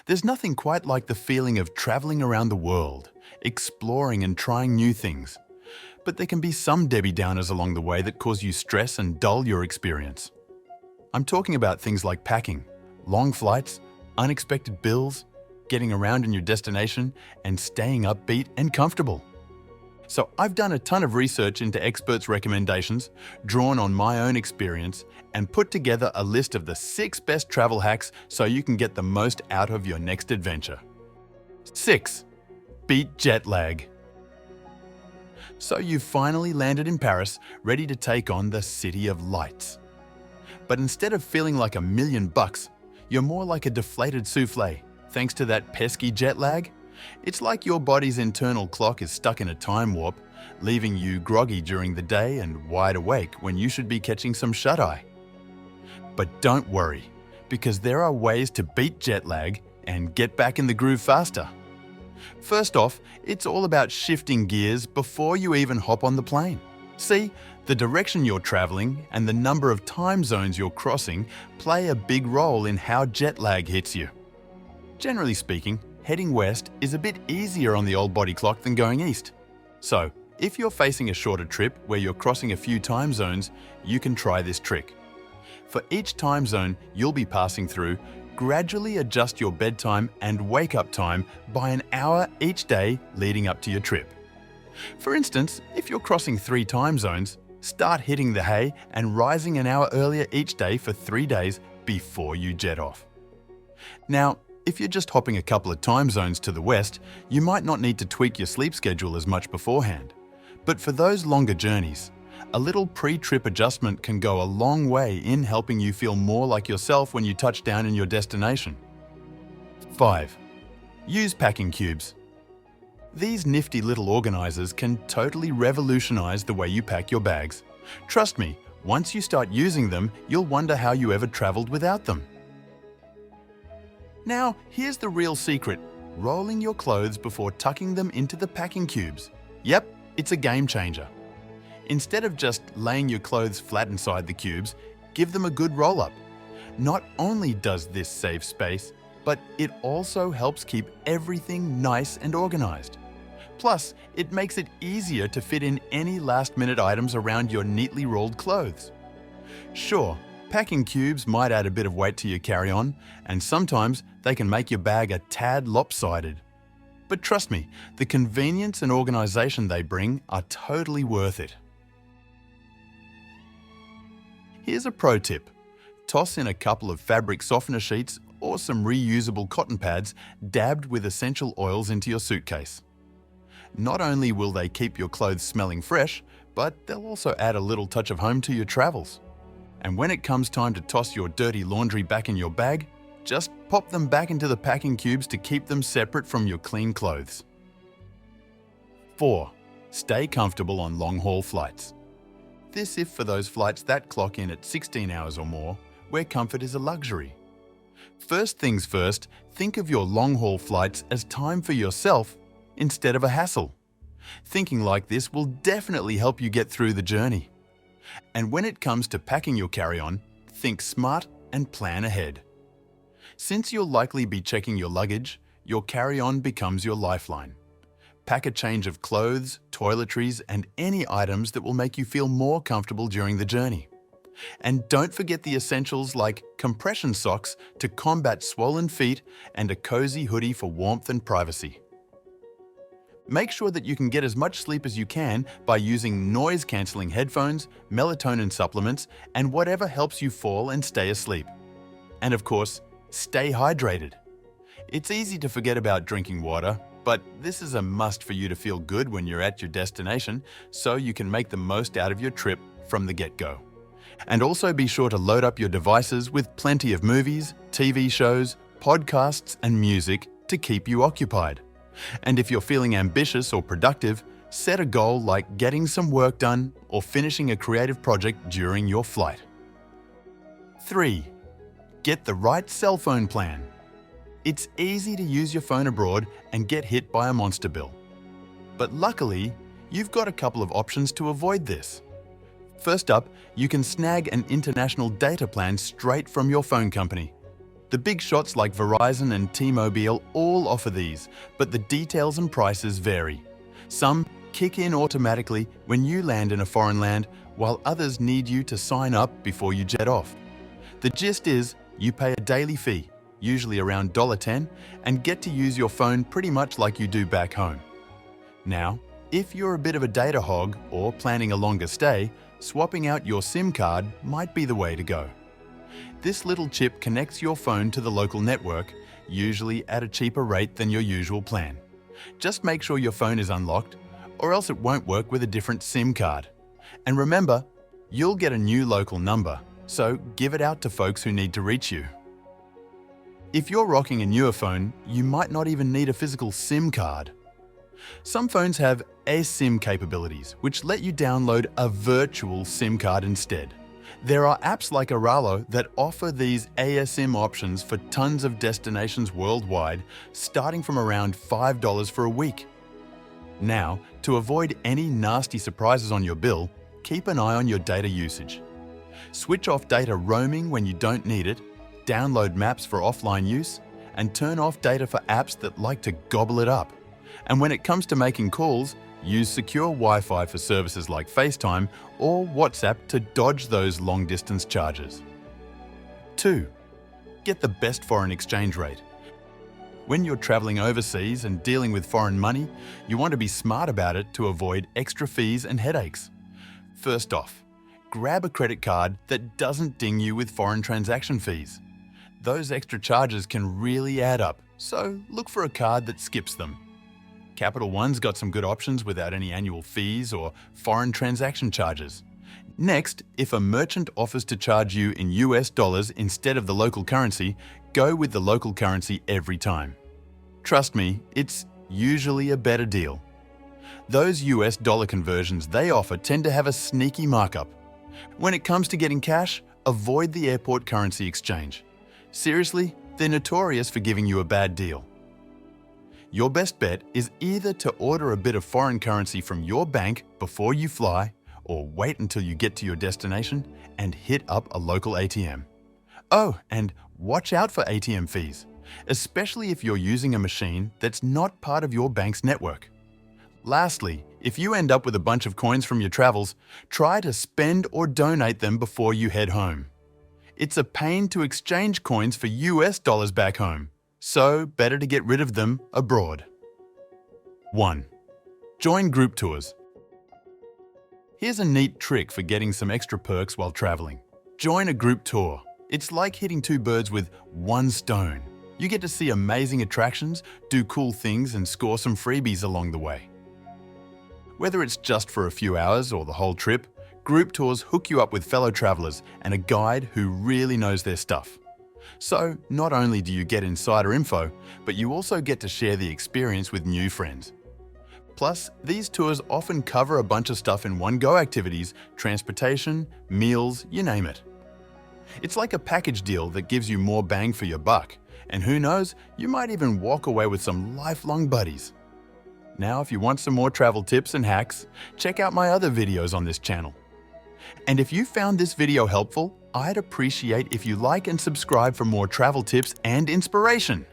There's nothing quite like the feeling of traveling around the world, exploring and trying new things. But there can be some Debbie Downers along the way that cause you stress and dull your experience. I'm talking about things like packing, long flights, unexpected bills, getting around in your destination, and staying upbeat and comfortable. So I've done a ton of research into experts' recommendations, drawn on my own experience, and put together a list of the 6 best travel hacks so you can get the most out of your next adventure. 6. Beat jet lag. So you've finally landed in Paris, ready to take on the City of Lights. But instead of feeling like $1,000,000, you're more like a deflated souffle, thanks to that pesky jet lag. It's like your body's internal clock is stuck in a time warp, leaving you groggy during the day and wide awake when you should be catching some shut-eye. But don't worry, because there are ways to beat jet lag and get back in the groove faster. First off, it's all about shifting gears before you even hop on the plane. See, the direction you're traveling and the number of time zones you're crossing play a big role in how jet lag hits you. Generally speaking, heading west is a bit easier on the old body clock than going east. So, if you're facing a shorter trip where you're crossing a few time zones, you can try this trick. For each time zone you'll be passing through, gradually adjust your bedtime and wake-up time by an hour each day leading up to your trip. For instance, if you're crossing 3 time zones, start hitting the hay and rising an hour earlier each day for 3 days before you jet off. Now, if you're just hopping a couple of time zones to the west, you might not need to tweak your sleep schedule as much beforehand. But for those longer journeys, a little pre-trip adjustment can go a long way in helping you feel more like yourself when you touch down in your destination. 5. Use packing cubes. These nifty little organizers can totally revolutionize the way you pack your bags. Trust me, once you start using them, you'll wonder how you ever traveled without them. Now, here's the real secret: rolling your clothes before tucking them into the packing cubes. Yep, it's a game changer. Instead of just laying your clothes flat inside the cubes, give them a good roll-up. Not only does this save space, but it also helps keep everything nice and organized. Plus, it makes it easier to fit in any last-minute items around your neatly rolled clothes. Sure, packing cubes might add a bit of weight to your carry-on, and sometimes they can make your bag a tad lopsided. But trust me, the convenience and organization they bring are totally worth it. Here's a pro tip. Toss in a couple of fabric softener sheets or some reusable cotton pads dabbed with essential oils into your suitcase. Not only will they keep your clothes smelling fresh, but they'll also add a little touch of home to your travels. And when it comes time to toss your dirty laundry back in your bag, just pop them back into the packing cubes to keep them separate from your clean clothes. 4. Stay comfortable on long-haul flights. This if for those flights that clock in at 16 hours or more, where comfort is a luxury. First things first, think of your long-haul flights as time for yourself instead of a hassle. Thinking like this will definitely help you get through the journey. And when it comes to packing your carry-on, think smart and plan ahead. Since you'll likely be checking your luggage, your carry-on becomes your lifeline. Pack a change of clothes, toiletries, and any items that will make you feel more comfortable during the journey. And don't forget the essentials like compression socks to combat swollen feet and a cozy hoodie for warmth and privacy. Make sure that you can get as much sleep as you can by using noise-cancelling headphones, melatonin supplements, and whatever helps you fall and stay asleep. And of course, stay hydrated. It's easy to forget about drinking water, but this is a must for you to feel good when you're at your destination, so you can make the most out of your trip from the get-go. And also be sure to load up your devices with plenty of movies, TV shows, podcasts, and music to keep you occupied. And if you're feeling ambitious or productive, set a goal like getting some work done or finishing a creative project during your flight. 3. Get the right cell phone plan. It's easy to use your phone abroad and get hit by a monster bill. But luckily, you've got a couple of options to avoid this. First up, you can snag an international data plan straight from your phone company. The big shots like Verizon and T-Mobile all offer these, but the details and prices vary. Some kick in automatically when you land in a foreign land, while others need you to sign up before you jet off. The gist is, you pay a daily fee, usually around $10, and get to use your phone pretty much like you do back home. Now, if you're a bit of a data hog or planning a longer stay, swapping out your SIM card might be the way to go. This little chip connects your phone to the local network, usually at a cheaper rate than your usual plan. Just make sure your phone is unlocked, or else it won't work with a different SIM card. And remember, you'll get a new local number, so give it out to folks who need to reach you. If you're rocking a newer phone, you might not even need a physical SIM card. Some phones have eSIM capabilities, which let you download a virtual SIM card instead. There are apps like Aralo that offer these eSIM options for tons of destinations worldwide, starting from around $5 for a week. Now, to avoid any nasty surprises on your bill, keep an eye on your data usage. Switch off data roaming when you don't need it, download maps for offline use, and turn off data for apps that like to gobble it up. And when it comes to making calls, use secure Wi-Fi for services like FaceTime or WhatsApp to dodge those long-distance charges. 2. Get the best foreign exchange rate. When you're traveling overseas and dealing with foreign money, you want to be smart about it to avoid extra fees and headaches. First off, grab a credit card that doesn't ding you with foreign transaction fees. Those extra charges can really add up, so look for a card that skips them. Capital One's got some good options without any annual fees or foreign transaction charges. Next, if a merchant offers to charge you in US dollars instead of the local currency, go with the local currency every time. Trust me, it's usually a better deal. Those US dollar conversions they offer tend to have a sneaky markup. When it comes to getting cash, avoid the airport currency exchange. Seriously, they're notorious for giving you a bad deal. Your best bet is either to order a bit of foreign currency from your bank before you fly, or wait until you get to your destination and hit up a local ATM. Oh, and watch out for ATM fees, especially if you're using a machine that's not part of your bank's network. Lastly, if you end up with a bunch of coins from your travels, try to spend or donate them before you head home. It's a pain to exchange coins for US dollars back home, so better to get rid of them abroad. 1. Join group tours. Here's a neat trick for getting some extra perks while traveling. Join a group tour. It's like hitting two birds with one stone. You get to see amazing attractions, do cool things, and score some freebies along the way. Whether it's just for a few hours or the whole trip, group tours hook you up with fellow travelers and a guide who really knows their stuff. So, not only do you get insider info, but you also get to share the experience with new friends. Plus, these tours often cover a bunch of stuff in one-go activities, transportation, meals, you name it. It's like a package deal that gives you more bang for your buck, and who knows, you might even walk away with some lifelong buddies. Now, if you want some more travel tips and hacks, check out my other videos on this channel. And if you found this video helpful, I'd appreciate if you like and subscribe for more travel tips and inspiration.